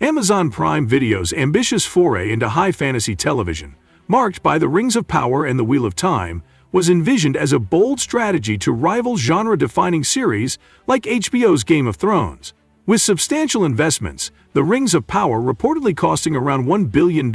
Amazon Prime Video's ambitious foray into high fantasy television, marked by The Rings of Power and The Wheel of Time, was envisioned as a bold strategy to rival genre-defining series like HBO's Game of Thrones. With substantial investments, The Rings of Power reportedly costing around $1 billion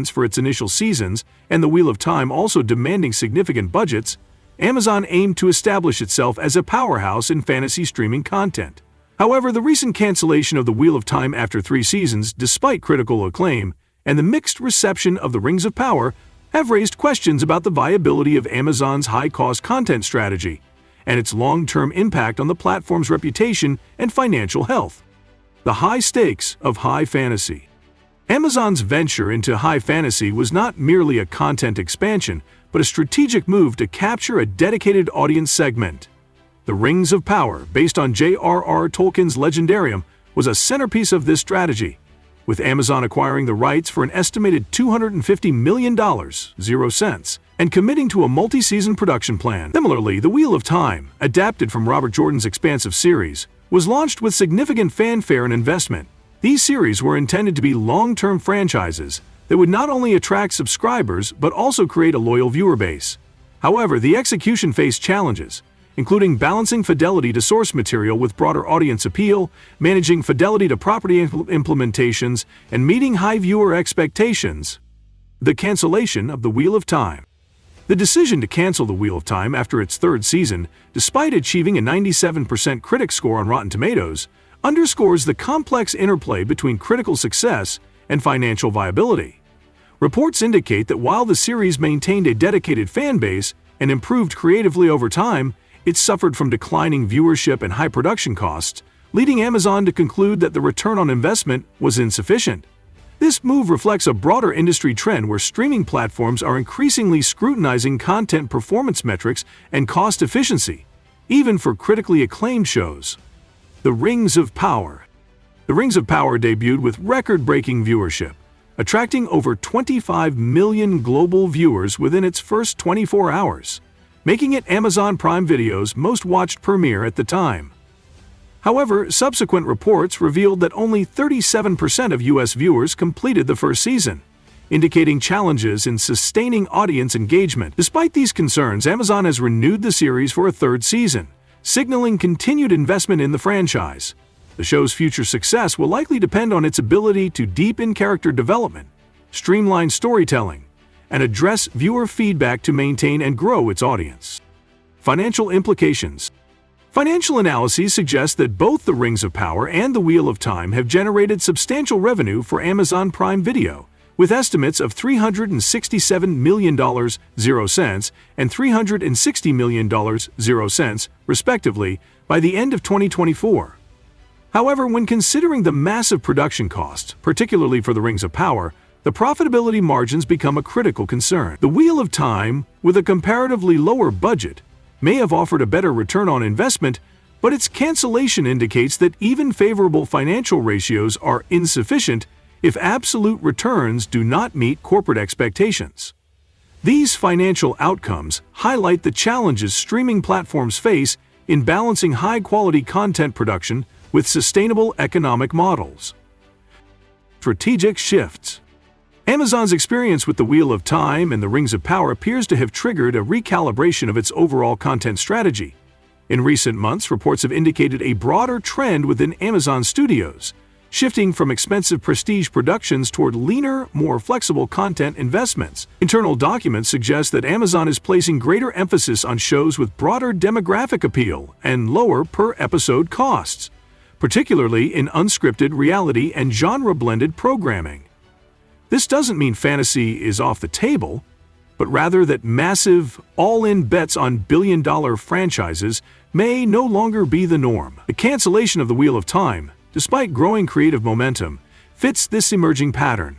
for its initial seasons, and The Wheel of Time also demanding significant budgets, Amazon aimed to establish itself as a powerhouse in fantasy streaming content. However, the recent cancellation of The Wheel of Time after 3 seasons, despite critical acclaim, and the mixed reception of The Rings of Power have raised questions about the viability of Amazon's high-cost content strategy and its long-term impact on the platform's reputation and financial health. The high stakes of high fantasy. Amazon's venture into high fantasy was not merely a content expansion, but a strategic move to capture a dedicated audience segment. The Rings of Power, based on J.R.R. Tolkien's Legendarium, was a centerpiece of this strategy, with Amazon acquiring the rights for an estimated $250 million, and committing to a multi-season production plan. Similarly, The Wheel of Time, adapted from Robert Jordan's expansive series, was launched with significant fanfare and investment. These series were intended to be long-term franchises that would not only attract subscribers but also create a loyal viewer base. However, the execution faced challenges, including balancing fidelity to source material with broader audience appeal, managing fidelity to property implementations, and meeting high viewer expectations. The cancellation of The Wheel of Time. The decision to cancel The Wheel of Time after its 3rd season, despite achieving a 97% critic score on Rotten Tomatoes, underscores the complex interplay between critical success and financial viability. Reports indicate that while the series maintained a dedicated fan base and improved creatively over time, it suffered from declining viewership and high production costs, leading Amazon to conclude that the return on investment was insufficient. This move reflects a broader industry trend where streaming platforms are increasingly scrutinizing content performance metrics and cost efficiency, even for critically acclaimed shows. The Rings of Power. The Rings of Power debuted with record-breaking viewership, attracting over 25 million global viewers within its first 24 hours, making it Amazon Prime Video's most-watched premiere at the time. However, subsequent reports revealed that only 37% of U.S. viewers completed the first season, indicating challenges in sustaining audience engagement. Despite these concerns, Amazon has renewed the series for a 3rd season, signaling continued investment in the franchise. The show's future success will likely depend on its ability to deepen character development, streamline storytelling, and address viewer feedback to maintain and grow its audience. Financial implications. Financial analyses suggest that both The Rings of Power and The Wheel of Time have generated substantial revenue for Amazon Prime Video, with estimates of $367 million and $360 million, respectively, by the end of 2024. However, when considering the massive production costs, particularly for The Rings of Power, the profitability margins become a critical concern. The Wheel of Time, with a comparatively lower budget, may have offered a better return on investment, but its cancellation indicates that even favorable financial ratios are insufficient if absolute returns do not meet corporate expectations. These financial outcomes highlight the challenges streaming platforms face in balancing high-quality content production with sustainable economic models. Strategic shifts. Amazon's experience with The Wheel of Time and The Rings of Power appears to have triggered a recalibration of its overall content strategy. In recent months, reports have indicated a broader trend within Amazon Studios, shifting from expensive prestige productions toward leaner, more flexible content investments. Internal documents suggest that Amazon is placing greater emphasis on shows with broader demographic appeal and lower per-episode costs, particularly in unscripted, reality, and genre-blended programming. This doesn't mean fantasy is off the table, but rather that massive, all-in bets on billion-dollar franchises may no longer be the norm. The cancellation of The Wheel of Time, despite growing creative momentum, fits this emerging pattern,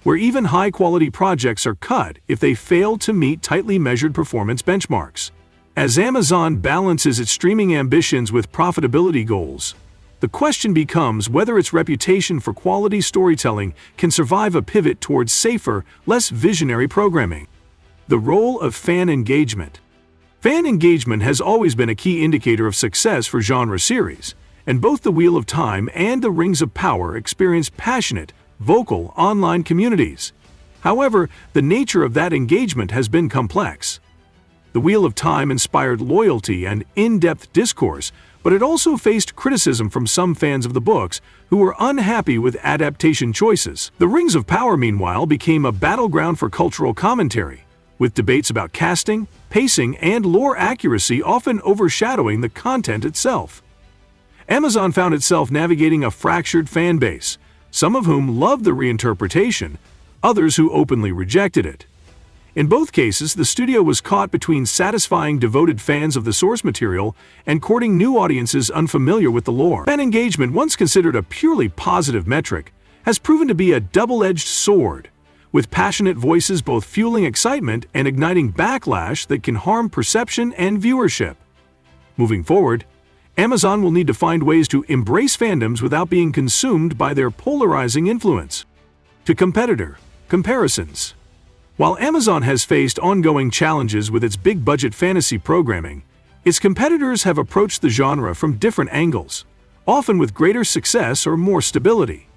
where even high-quality projects are cut if they fail to meet tightly measured performance benchmarks. As Amazon balances its streaming ambitions with profitability goals, the question becomes whether its reputation for quality storytelling can survive a pivot towards safer, less visionary programming. The role of fan engagement. Fan engagement has always been a key indicator of success for genre series, and both The Wheel of Time and The Rings of Power experienced passionate, vocal online communities. However, the nature of that engagement has been complex. The Wheel of Time inspired loyalty and in-depth discourse, but it also faced criticism from some fans of the books who were unhappy with adaptation choices. The Rings of Power, meanwhile, became a battleground for cultural commentary, with debates about casting, pacing, and lore accuracy often overshadowing the content itself. Amazon found itself navigating a fractured fan base, some of whom loved the reinterpretation, others who openly rejected it. In both cases, the studio was caught between satisfying devoted fans of the source material and courting new audiences unfamiliar with the lore. Fan engagement, once considered a purely positive metric, has proven to be a double-edged sword, with passionate voices both fueling excitement and igniting backlash that can harm perception and viewership. Moving forward, Amazon will need to find ways to embrace fandoms without being consumed by their polarizing influence. To competitor comparisons. While Amazon has faced ongoing challenges with its big-budget fantasy programming, its competitors have approached the genre from different angles, often with greater success or more stability.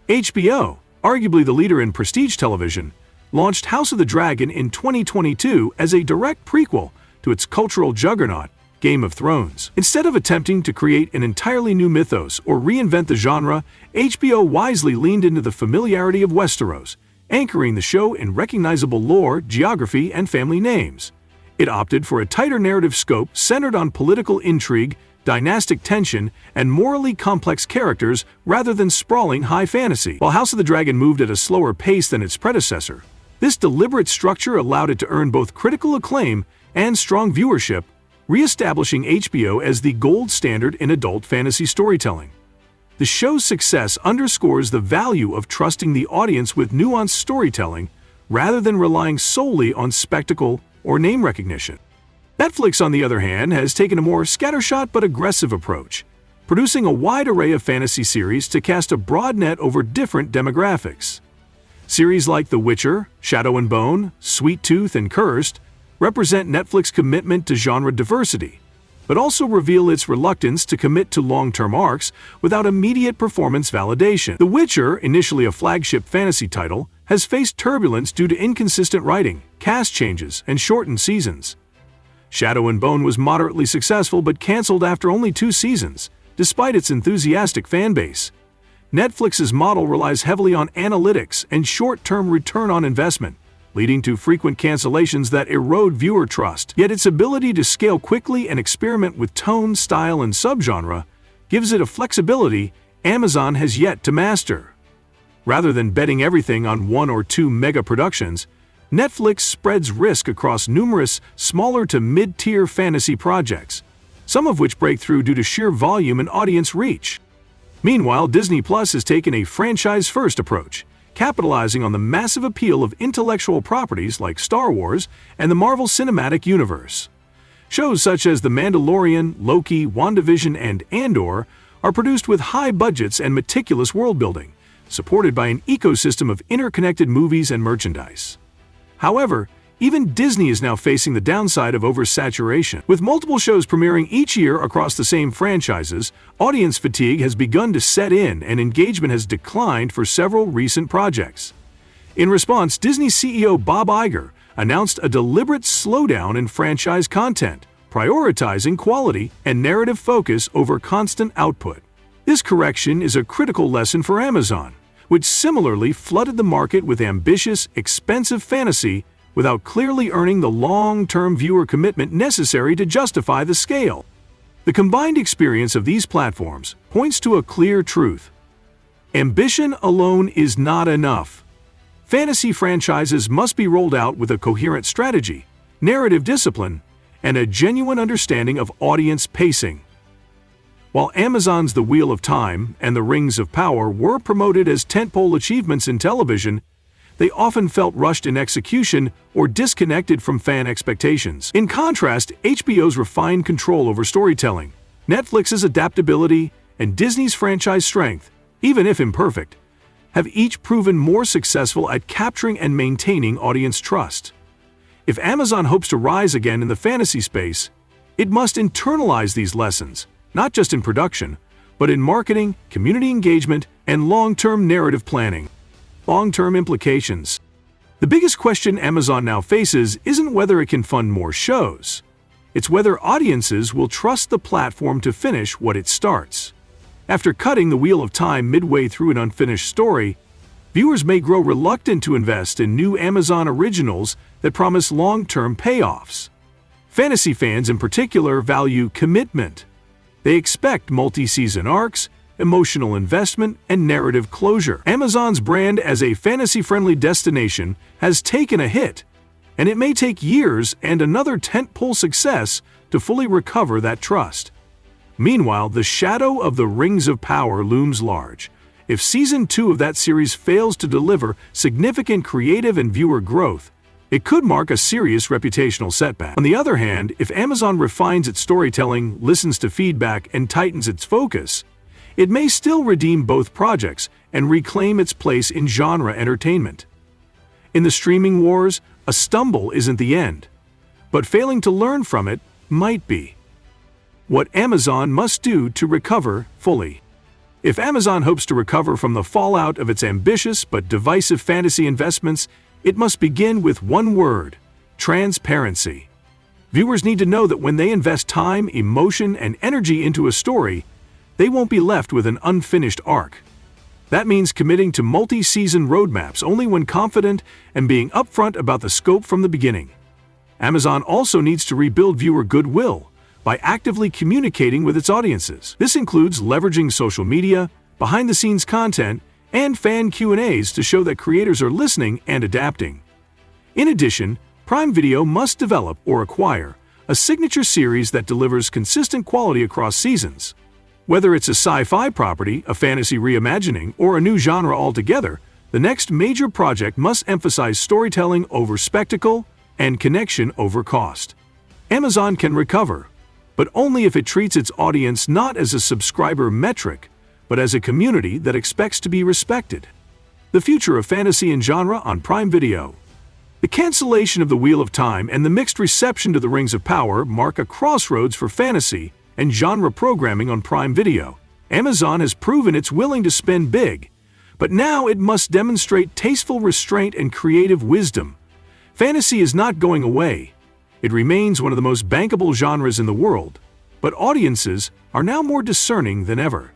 HBO, arguably the leader in prestige television, launched House of the Dragon in 2022 as a direct prequel to its cultural juggernaut, Game of Thrones. Instead of attempting to create an entirely new mythos or reinvent the genre, HBO wisely leaned into the familiarity of Westeros, anchoring the show in recognizable lore, geography, and family names. It opted for a tighter narrative scope centered on political intrigue, dynastic tension, and morally complex characters rather than sprawling high fantasy. While House of the Dragon moved at a slower pace than its predecessor, this deliberate structure allowed it to earn both critical acclaim and strong viewership, re-establishing HBO as the gold standard in adult fantasy storytelling. The show's success underscores the value of trusting the audience with nuanced storytelling rather than relying solely on spectacle or name recognition. Netflix, on the other hand, has taken a more scattershot but aggressive approach, producing a wide array of fantasy series to cast a broad net over different demographics. Series like The Witcher, Shadow and Bone, Sweet Tooth, and Cursed represent Netflix's commitment to genre diversity, but also reveal its reluctance to commit to long-term arcs without immediate performance validation. The Witcher, initially a flagship fantasy title, has faced turbulence due to inconsistent writing, cast changes, and shortened seasons. Shadow and Bone was moderately successful but canceled after only 2 seasons, despite its enthusiastic fanbase. Netflix's model relies heavily on analytics and short-term return on investment, leading to frequent cancellations that erode viewer trust. Yet its ability to scale quickly and experiment with tone, style, and subgenre gives it a flexibility Amazon has yet to master. Rather than betting everything on 1 or 2 mega productions, Netflix spreads risk across numerous smaller to mid-tier fantasy projects, some of which break through due to sheer volume and audience reach. Meanwhile, Disney Plus has taken a franchise-first approach, capitalizing on the massive appeal of intellectual properties like Star Wars and the Marvel Cinematic Universe. Shows such as The Mandalorian, Loki, WandaVision, and Andor are produced with high budgets and meticulous world-building, supported by an ecosystem of interconnected movies and merchandise. However, even Disney is now facing the downside of oversaturation. With multiple shows premiering each year across the same franchises, audience fatigue has begun to set in and engagement has declined for several recent projects. In response, Disney CEO Bob Iger announced a deliberate slowdown in franchise content, prioritizing quality and narrative focus over constant output. This correction is a critical lesson for Amazon, which similarly flooded the market with ambitious, expensive fantasy without clearly earning the long-term viewer commitment necessary to justify the scale. The combined experience of these platforms points to a clear truth. Ambition alone is not enough. Fantasy franchises must be rolled out with a coherent strategy, narrative discipline, and a genuine understanding of audience pacing. While Amazon's The Wheel of Time and The Rings of Power were promoted as tentpole achievements in television, they often felt rushed in execution or disconnected from fan expectations. In contrast, HBO's refined control over storytelling, Netflix's adaptability, and Disney's franchise strength, even if imperfect, have each proven more successful at capturing and maintaining audience trust. If Amazon hopes to rise again in the fantasy space, it must internalize these lessons, not just in production, but in marketing, community engagement, and long-term narrative planning. Long-term implications. The biggest question Amazon now faces isn't whether it can fund more shows. It's whether audiences will trust the platform to finish what it starts. After cutting the Wheel of Time midway through an unfinished story, viewers may grow reluctant to invest in new Amazon originals that promise long-term payoffs. Fantasy fans in particular value commitment. They expect multi-season arcs, emotional investment, and narrative closure. Amazon's brand as a fantasy-friendly destination has taken a hit, and it may take years and another tentpole success to fully recover that trust. Meanwhile, the shadow of the Rings of Power looms large. If Season 2 of that series fails to deliver significant creative and viewer growth, it could mark a serious reputational setback. On the other hand, if Amazon refines its storytelling, listens to feedback, and tightens its focus, it may still redeem both projects and reclaim its place in genre entertainment. In the streaming wars, a stumble isn't the end, but failing to learn from it might be. What Amazon must do to recover fully. If Amazon hopes to recover from the fallout of its ambitious but divisive fantasy investments, it must begin with one word: transparency. Viewers need to know that when they invest time, emotion, and energy into a story, they won't be left with an unfinished arc. That means committing to multi-season roadmaps only when confident and being upfront about the scope from the beginning. Amazon also needs to rebuild viewer goodwill by actively communicating with its audiences. This includes leveraging social media, behind-the-scenes content, and fan Q&As to show that creators are listening and adapting. In addition, Prime Video must develop or acquire a signature series that delivers consistent quality across seasons. Whether it's a sci-fi property, a fantasy reimagining, or a new genre altogether, the next major project must emphasize storytelling over spectacle and connection over cost. Amazon can recover, but only if it treats its audience not as a subscriber metric, but as a community that expects to be respected. The future of fantasy and genre on Prime Video. The cancellation of the Wheel of Time and the mixed reception to the Rings of Power mark a crossroads for fantasy and genre programming on Prime Video. Amazon has proven it's willing to spend big, but now it must demonstrate tasteful restraint and creative wisdom. Fantasy is not going away. It remains one of the most bankable genres in the world, but audiences are now more discerning than ever.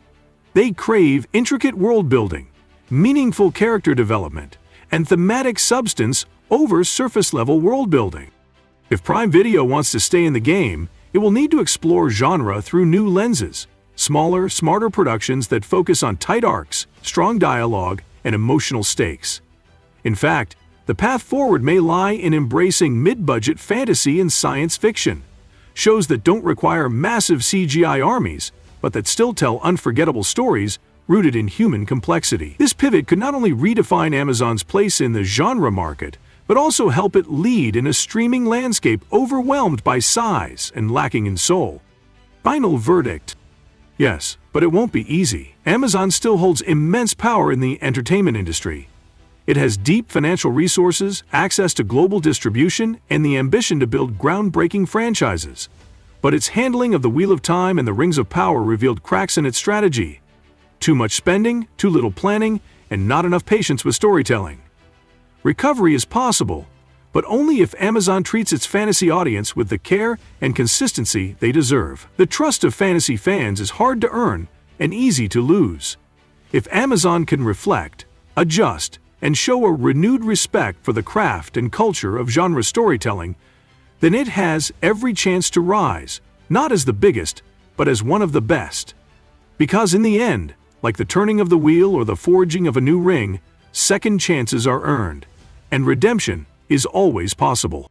They crave intricate world-building, meaningful character development, and thematic substance over surface-level world-building. If Prime Video wants to stay in the game, it will need to explore genre through new lenses, smaller, smarter productions that focus on tight arcs, strong dialogue, and emotional stakes. In fact, the path forward may lie in embracing mid-budget fantasy and science fiction, shows that don't require massive CGI armies, but that still tell unforgettable stories rooted in human complexity. This pivot could not only redefine Amazon's place in the genre market, but also help it lead in a streaming landscape overwhelmed by size and lacking in soul. Final verdict. Yes, but it won't be easy. Amazon still holds immense power in the entertainment industry. It has deep financial resources, access to global distribution, and the ambition to build groundbreaking franchises. But its handling of the Wheel of Time and the Rings of Power revealed cracks in its strategy. Too much spending, too little planning, and not enough patience with storytelling. Recovery is possible, but only if Amazon treats its fantasy audience with the care and consistency they deserve. The trust of fantasy fans is hard to earn and easy to lose. If Amazon can reflect, adjust, and show a renewed respect for the craft and culture of genre storytelling, then it has every chance to rise, not as the biggest, but as one of the best. Because in the end, like the turning of the wheel or the forging of a new ring, second chances are earned, and redemption is always possible.